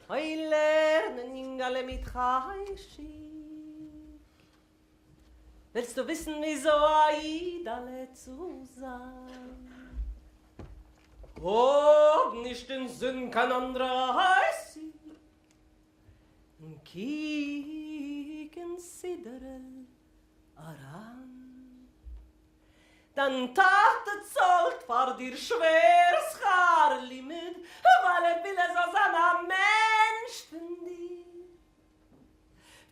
Oi lernen ingale mit Chaischig. Willst du wissen, wieso Aidale zu sein? Ob nicht in Sinn kein anderer heißt sie. Kieken Siderel aran. Dann tat zollt vor dir schweres Haarlimit, weil will es aus einer Mensch von dir.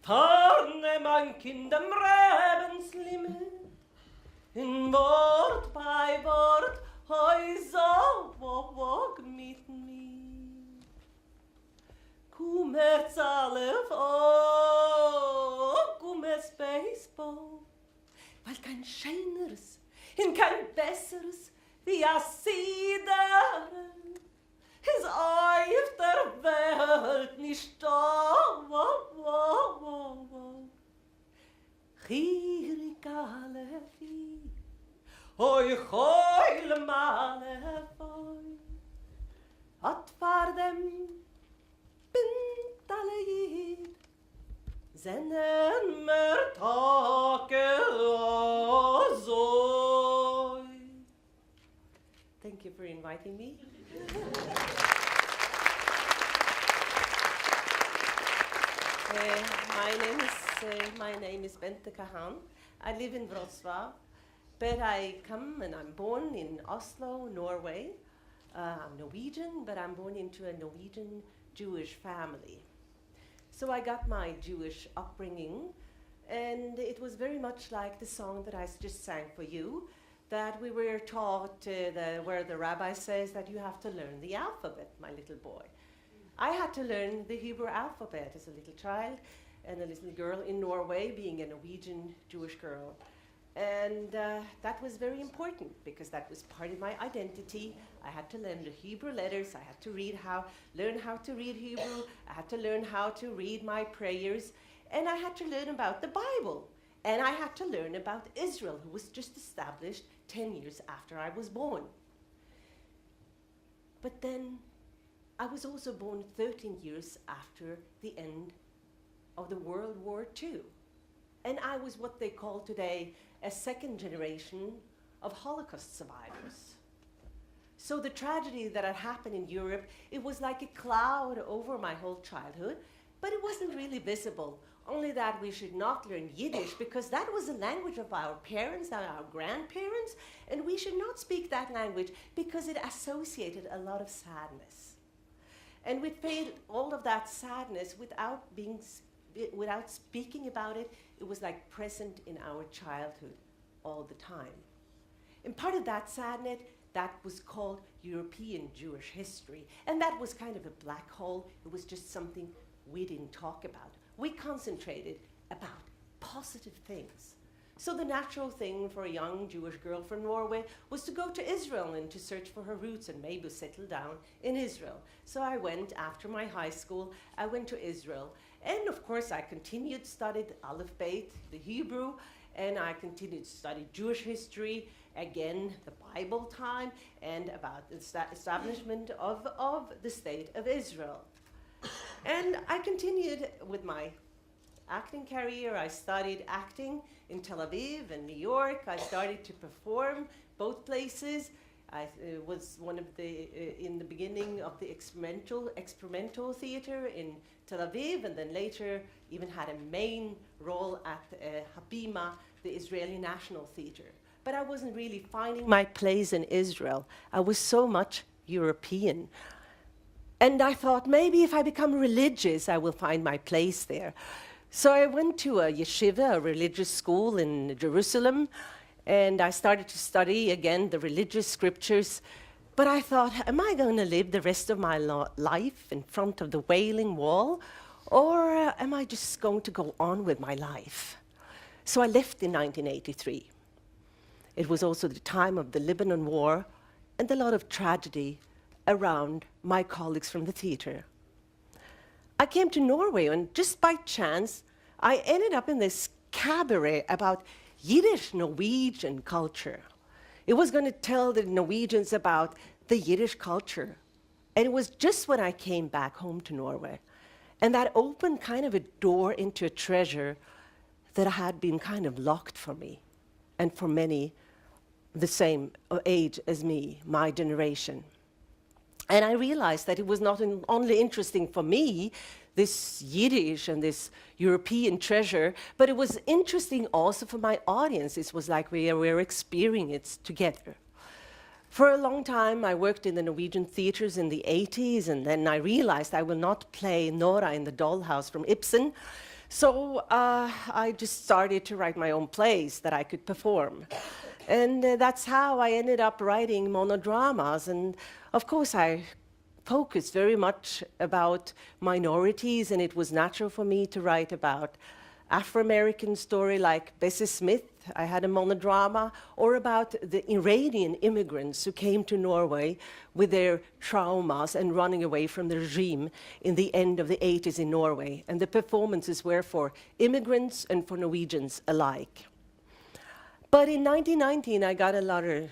Torne mein Kind am Lebenslimit, in Wort bei Wort, hoi so wog mit mir. Kummer zalef kummer Baseball, weil kein schöneres, in kein besseres, wie a Siederl, is auf der Welt nicht da, Chirikale fi, hoi choile male foi, hat var dem bintale jid, zennen mer take ozoi. Thank you for inviting me. My name is Bente Kahan. I live in Wrocław, but I'm born in Oslo, Norway. I'm Norwegian, but I'm born into a Norwegian Jewish family. So I got my Jewish upbringing, and it was very much like the song that I just sang for you, that we were taught where the rabbi says that you have to learn the alphabet, my little boy. I had to learn the Hebrew alphabet as a little child and a little girl in Norway, being a Norwegian Jewish girl. And that was very important because that was part of my identity. I had to learn the Hebrew letters. I had to learn how to read Hebrew. I had to learn how to read my prayers. And I had to learn about the Bible. And I had to learn about Israel, who was just established 10 years after I was born. But then I was also born 13 years after the end of the World War II. And I was what they call today a second generation of Holocaust survivors. So the tragedy that had happened in Europe, it was like a cloud over my whole childhood, but it wasn't really visible. Only that we should not learn Yiddish because that was the language of our parents and our grandparents, and we should not speak that language because it associated a lot of sadness. And we felt all of that sadness without speaking about it. It was like present in our childhood all the time. And part of that sadness, that was called European Jewish history. And that was kind of a black hole. It was just something we didn't talk about. We concentrated about positive things. So the natural thing for a young Jewish girl from Norway was to go to Israel and to search for her roots and maybe settle down in Israel. So I went, after my high school, I went to Israel. And of course, I continued studied Aleph Beit, the Hebrew, and I continued to study Jewish history, again, the Bible time, and about the establishment of the state of Israel. And I continued with my acting career. I studied acting in Tel Aviv and New York. I started to perform both places. I was one of in the beginning of the experimental theater in Tel Aviv, and then later even had a main role at Habima, the Israeli National Theater. But I wasn't really finding my place in Israel. I was so much European. And I thought, maybe if I become religious, I will find my place there. So I went to a yeshiva, a religious school in Jerusalem, and I started to study, again, the religious scriptures. But I thought, am I going to live the rest of my life in front of the Wailing Wall? Or am I just going to go on with my life? So I left in 1983. It was also the time of the Lebanon War and a lot of tragedy around my colleagues from the theater. I came to Norway, and just by chance, I ended up in this cabaret about Yiddish Norwegian culture. It was going to tell the Norwegians about the Yiddish culture. And it was just when I came back home to Norway. And that opened kind of a door into a treasure that had been kind of locked for me, and for many the same age as me, my generation. And I realized that it was not only interesting for me, this Yiddish and this European treasure, but it was interesting also for my audience. It was like we were experiencing it together. For a long time, I worked in the Norwegian theaters in the 80s, and then I realized I will not play Nora in the Dollhouse from Ibsen. So I just started to write my own plays that I could perform. And that's how I ended up writing monodramas. And of course, I focused very much about minorities, and it was natural for me to write about Afro-American story like Bessie Smith, I had a monodrama, or about the Iranian immigrants who came to Norway with their traumas and running away from the regime in the end of the 80s in Norway. And the performances were for immigrants and for Norwegians alike. But in 1919, I got a lot of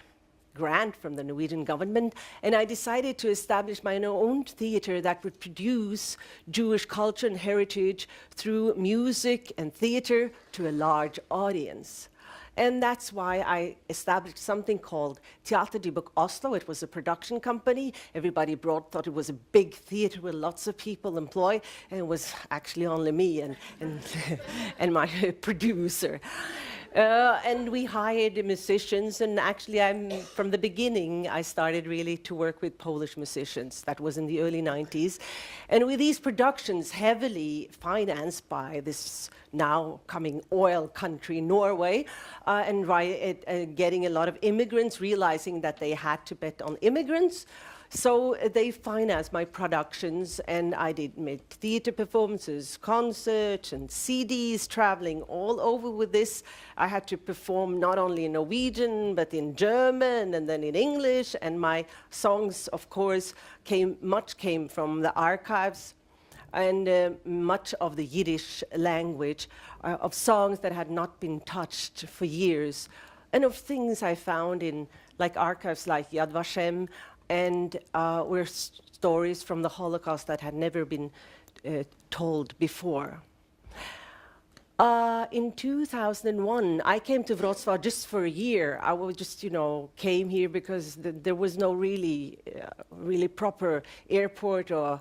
grant from the Norwegian government, and I decided to establish my own theater that would produce Jewish culture and heritage through music and theater to a large audience. And that's why I established something called TEDxWroclaw Oslo. It was a production company. Everybody thought it was a big theater with lots of people employed, and it was actually only me and and my producer. And we hired musicians, and actually from the beginning, I started really to work with Polish musicians. That was in the early 90s. And with these productions heavily financed by this now coming oil country, Norway, and getting a lot of immigrants, realizing that they had to bet on immigrants. So they financed my productions, and I did make theater performances, concerts, and CDs, traveling all over with this. I had to perform not only in Norwegian, but in German, and then in English, and my songs, of course, much came from the archives, and much of the Yiddish language, of songs that had not been touched for years, and of things I found in like archives like Yad Vashem, and were stories from the Holocaust that had never been told before. In 2001, I came to Wrocław just for a year. I was just, came here because there was no really proper airport or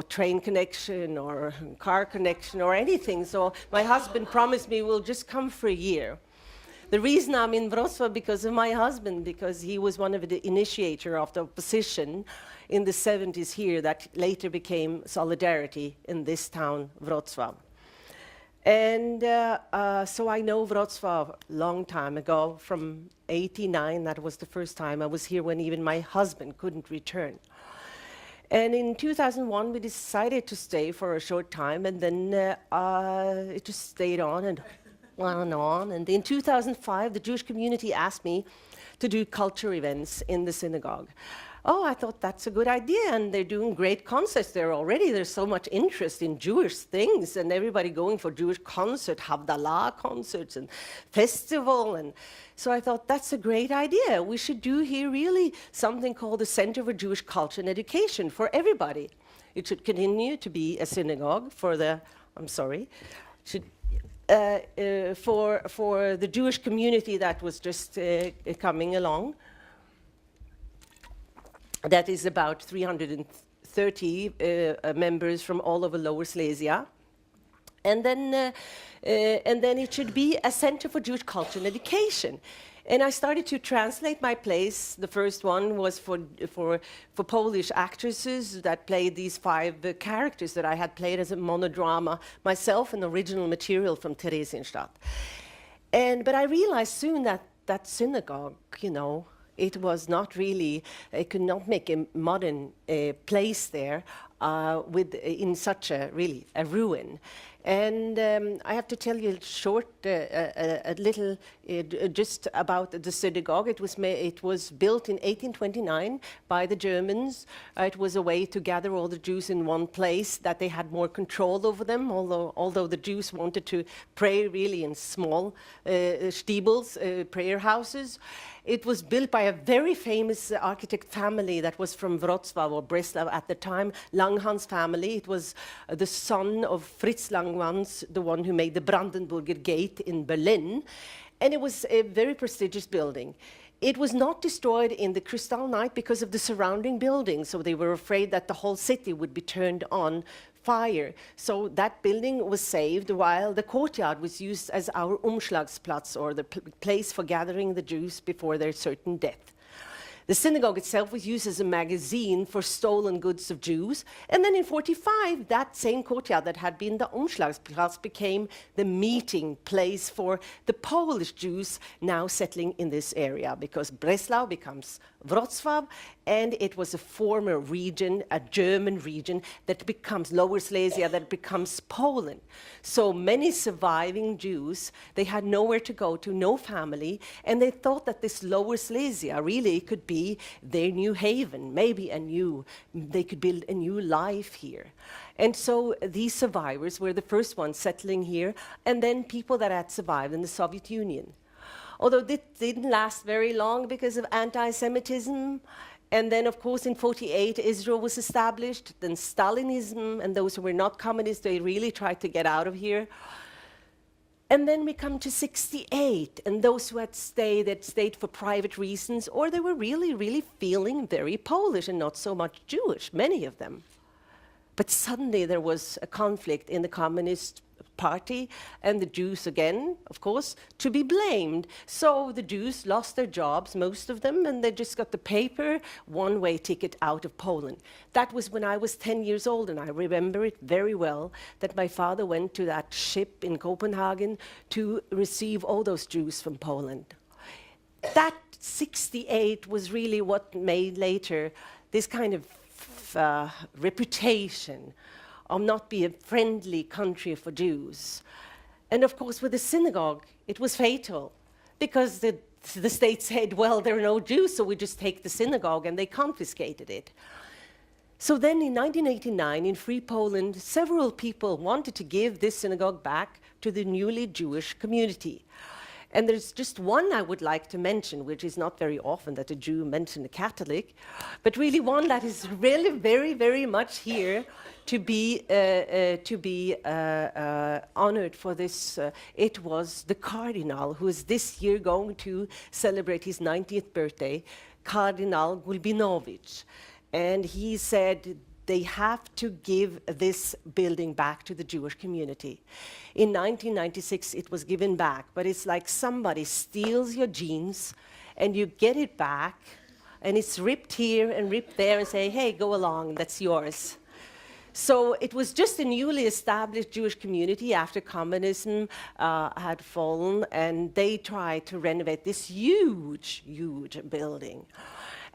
train connection or car connection or anything. So my husband promised me we'll just come for a year. The reason I'm in Wrocław because of my husband, because he was one of the initiators of the opposition in the 70s here that later became Solidarity in this town, Wrocław. And so I know Wrocław a long time ago, from '89. That was the first time I was here when even my husband couldn't return. And in 2001, we decided to stay for a short time, and then it just stayed on and on. And in 2005, the Jewish community asked me to do culture events in the synagogue. Oh, I thought that's a good idea, and they're doing great concerts there already. There's so much interest in Jewish things, and everybody going for Jewish concert, Havdalah concerts and festival. And so I thought that's a great idea. We should do here really something called the Center for Jewish Culture and Education for everybody. It should continue to be a synagogue for the, for the Jewish community that was just coming along. That is about 330 members from all over Lower Silesia. And then it should be a center for Jewish culture and education. And I started to translate my plays. The first one was for Polish actresses that played these 5 characters that I had played as a monodrama myself, an original material from Theresienstadt. But I realized soon that that synagogue, it was not really, I could not make a modern place there. in such a ruin. And I have to tell you a little just about the synagogue. It was built in 1829 by the Germans. It was a way to gather all the Jews in one place, that they had more control over them, although the Jews wanted to pray really in small stiebels, prayer houses. It was built by a very famous architect family that was from Wrocław or Breslau at the time, Langhans family. It was the son of Fritz Langhans, the one who made the Brandenburger Gate in Berlin. And it was a very prestigious building. It was not destroyed in the Kristallnacht because of the surrounding buildings, so they were afraid that the whole city would be turned on fire. So that building was saved, while the courtyard was used as our Umschlagsplatz, or the place for gathering the Jews before their certain death. The synagogue itself was used as a magazine for stolen goods of Jews. And then in 1945, that same courtyard that had been the Umschlagsplatz became the meeting place for the Polish Jews now settling in this area, because Breslau becomes Wrocław, and it was a former region, a German region, that becomes Lower Silesia, that becomes Poland. So many surviving Jews, they had nowhere to go to, no family, and they thought that this Lower Silesia really could be their new haven, maybe they could build a new life here. And so these survivors were the first ones settling here, and then people that had survived in the Soviet Union. Although it didn't last very long because of anti-Semitism. And then, of course, in 1948, Israel was established. Then Stalinism, and those who were not communists, they really tried to get out of here. And then we come to 1968, and those who had stayed for private reasons, or they were really feeling very Polish and not so much Jewish, many of them. But suddenly there was a conflict in the Communist Party, and the Jews again, of course, to be blamed. So the Jews lost their jobs, most of them, and they just got the paper one-way ticket out of Poland. That was when I was 10 years old, and I remember it very well, that my father went to that ship in Copenhagen to receive all those Jews from Poland. That 1968 was really what made later this kind of reputation of not being a friendly country for Jews. And of course, with the synagogue, it was fatal, because the state said, well, there are no Jews, so we just take the synagogue, and they confiscated it. So then in 1989, in Free Poland, several people wanted to give this synagogue back to the newly Jewish community. And there's just one I would like to mention, which is not very often that a Jew mentions a Catholic, but really one that is really very much here to be honored for this. It was the Cardinal, who is this year going to celebrate his 90th birthday, Cardinal Gulbinowicz. And he said, they have to give this building back to the Jewish community. In 1996, it was given back, but it's like somebody steals your jeans and you get it back, and it's ripped here and ripped there, and say, hey, go along, that's yours. So it was just a newly established Jewish community after communism had fallen, and they tried to renovate this huge building.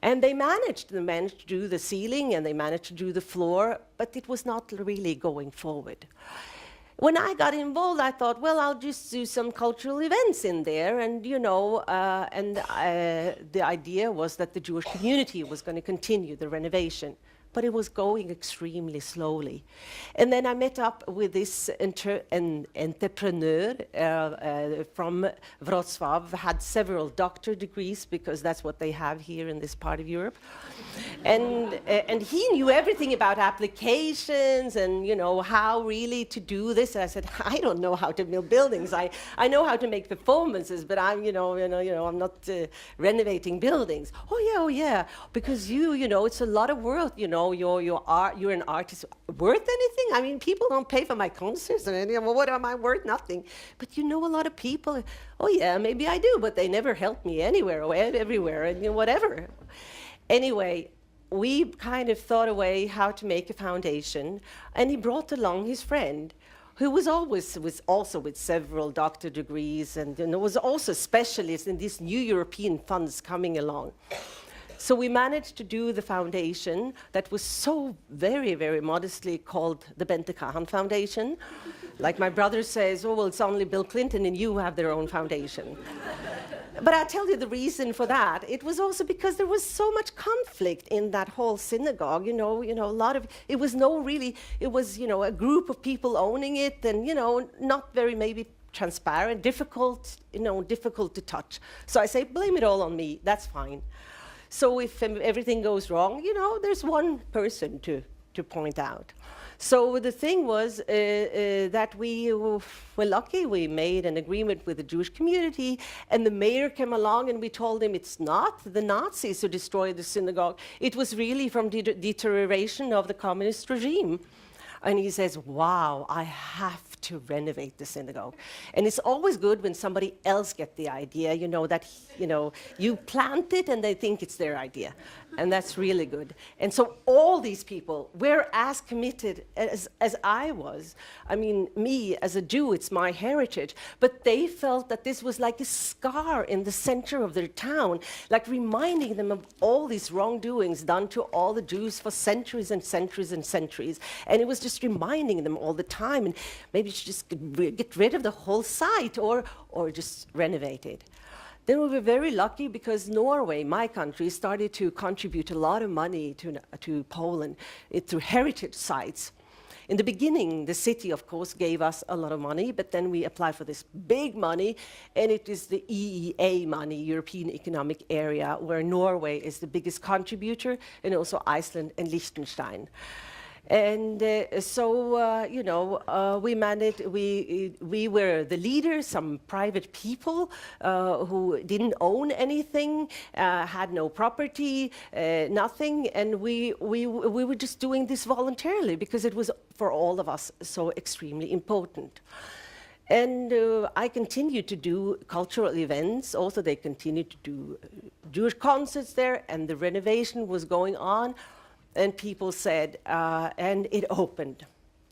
And they managed to do the ceiling, and they managed to do the floor, but it was not really going forward. When I got involved, I thought, well, I'll just do some cultural events in there, and the idea was that the Jewish community was going to continue the renovation. But it was going extremely slowly. And then I met up with this entrepreneur from Wrocław, had several doctor degrees, because that's what they have here in this part of Europe. And he knew everything about applications and how really to do this. And I said, I don't know how to build buildings. I know how to make performances, but I'm I'm not renovating buildings. Oh yeah, because it's a lot of work. You're an artist. Worth anything? I mean, people don't pay for my concerts and anything. Well, what am I worth? Nothing. But a lot of people. Oh yeah, maybe I do, but they never help me anywhere or everywhere, and whatever. Anyway, we kind of thought a way how to make a foundation, and he brought along his friend, who was also with several doctor degrees, and was also a specialist in these new European funds coming along. So we managed to do the foundation that was so very, very modestly called the Bente Kahan Foundation. Like my brother says, oh, well, it's only Bill Clinton and you have their own foundation. But I'll tell you the reason for that. It was also because there was so much conflict in that whole synagogue. A lot of, it was a group of people owning it and, not very maybe transparent, difficult to touch. So I say, blame it all on me, that's fine. So if everything goes wrong, there's one person to point out. So the thing was that we were lucky. We made an agreement with the Jewish community, and the mayor came along and we told him it's not the Nazis who destroyed the synagogue. It was really from the deterioration of the communist regime. And he says, wow, I have to renovate the synagogue. And it's always good when somebody else gets the idea, you plant it and they think it's their idea. And that's really good. And so all these people were as committed as I was. I mean, me as a Jew, it's my heritage. But they felt that this was like a scar in the center of their town, like reminding them of all these wrongdoings done to all the Jews for centuries and centuries and centuries. And it was just reminding them all the time. And maybe you should just get rid of the whole site or just renovate it. Then we were very lucky because Norway, my country, started to contribute a lot of money to Poland through heritage sites. In the beginning, the city, of course, gave us a lot of money, but then we applied for this big money, and it is the EEA money, European Economic Area, where Norway is the biggest contributor, and also Iceland and Liechtenstein. And we managed, we were the leaders, some private people who didn't own anything, had no property, nothing, and we were just doing this voluntarily because it was for all of us so extremely important. And I continued to do cultural events. Also, they continued to do Jewish concerts there, and the renovation was going on. And people said, and it opened.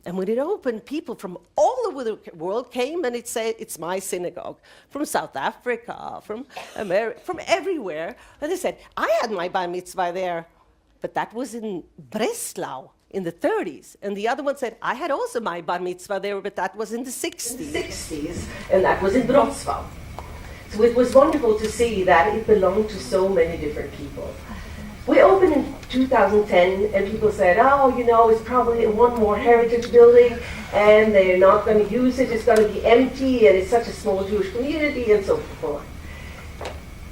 And when it opened, people from all over the world came and it said, it's my synagogue. From South Africa, from America, from everywhere. And they said, I had my bar mitzvah there, but that was in Breslau in the 30s. And the other one said, I had also my bar mitzvah there, but that was in the 60s. And that was in Wrocław. So it was wonderful to see that it belonged to so many different people. We opened in 2010, and people said, it's probably one more heritage building, and they're not going to use it, it's going to be empty, and it's such a small Jewish community, and so forth.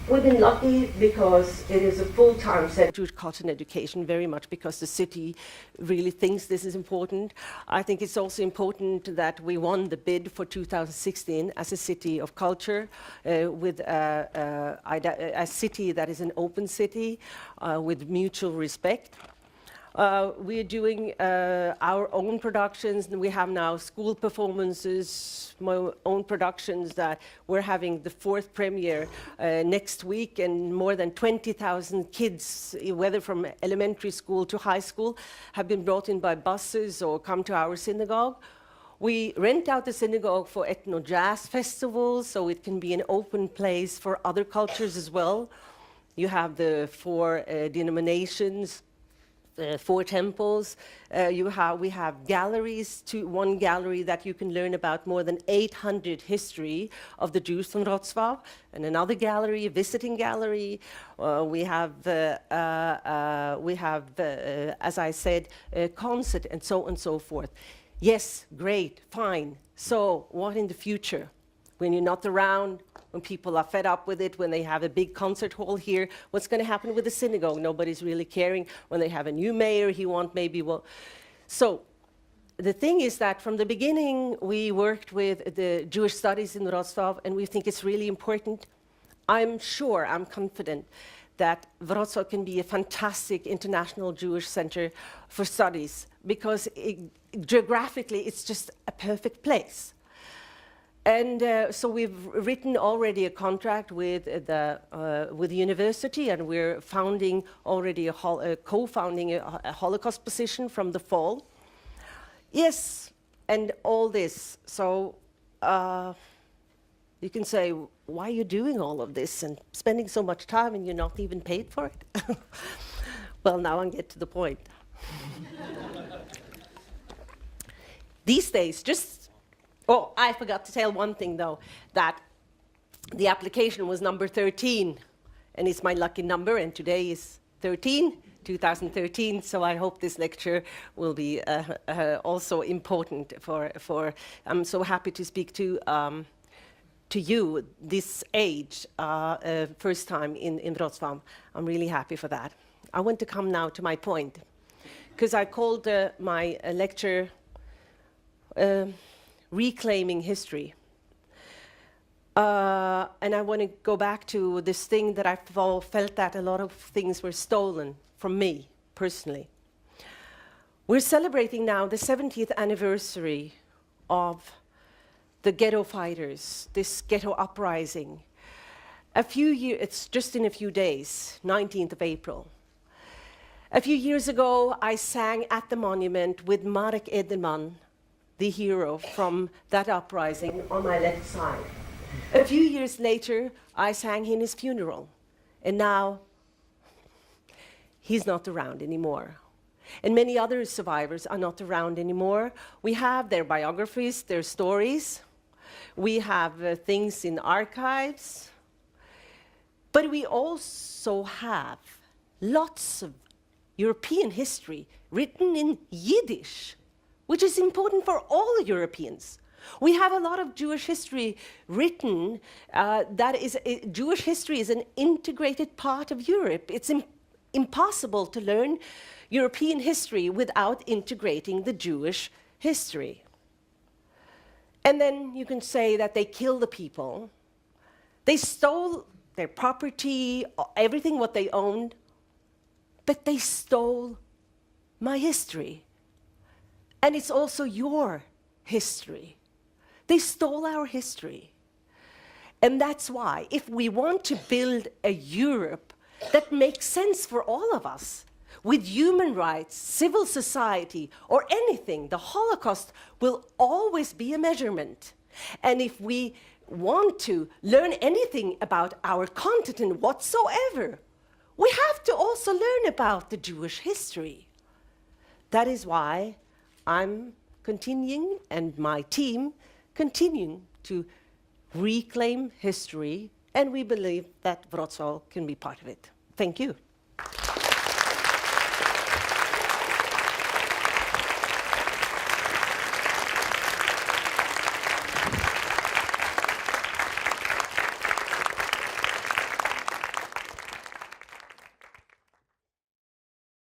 We've been lucky because it is a full-time center. Jewish culture and education very much because the city really thinks this is important. I think it's also important that we won the bid for 2016 as a city of culture with a city that is an open city with mutual respect. We're doing our own productions, and we have now school performances, my own productions that we're having the 4th premiere next week, and more than 20,000 kids, whether from elementary school to high school, have been brought in by buses or come to our synagogue. We rent out the synagogue for ethno-jazz festivals, so it can be an open place for other cultures as well. You have the 4 denominations, 4 temples. We have galleries, one gallery that you can learn about more than 800 history of the Jews from Wrocław, and another gallery, a visiting gallery. We have, as I said, a concert and so forth. Yes, great, fine. So what in the future? When you're not around, when people are fed up with it, when they have a big concert hall here, what's going to happen with the synagogue? Nobody's really caring. When they have a new mayor, he won't maybe, well. So the thing is that from the beginning, we worked with the Jewish studies in Wrocław, and we think it's really important. I'm confident that Wrocław can be a fantastic international Jewish center for studies because geographically, it's just a perfect place. And so we've written already a contract with the university, and we're founding already co-founding a Holocaust position from the fall. Yes, and all this. So You can say, why are you doing all of this and spending so much time and you're not even paid for it? Well, now I get to the point. These days, oh, I forgot to tell one thing though, that the application was number 13, and it's my lucky number, and today is 2013, so I hope this lecture will be also important for I'm so happy to speak to you this age, first time in Wrocław. I'm really happy for that. I want to come now to my point, because I called my lecture Reclaiming History. And I want to go back to this thing that I felt that a lot of things were stolen from me, personally. We're celebrating now the 70th anniversary of the ghetto fighters, this ghetto uprising. It's just in a few days, 19th of April. A few years ago, I sang at the monument with Marek Edelman, the hero from that uprising, on my left side. A few years later, I sang in his funeral, and now he's not around anymore. And many other survivors are not around anymore. We have their biographies, their stories. We have things in archives. But we also have lots of European history written in Yiddish, which is important for all Europeans. We have a lot of Jewish history written Jewish history is an integrated part of Europe. It's impossible to learn European history without integrating the Jewish history. And then you can say that they killed the people. They stole their property, everything what they owned, but they stole my history. And it's also your history. They stole our history. And that's why, if we want to build a Europe that makes sense for all of us, with human rights, civil society, or anything, the Holocaust will always be a measurement. And if we want to learn anything about our continent whatsoever, we have to also learn about the Jewish history. That is why I'm continuing, and my team continuing to reclaim history, and we believe that Wrocław can be part of it. Thank you.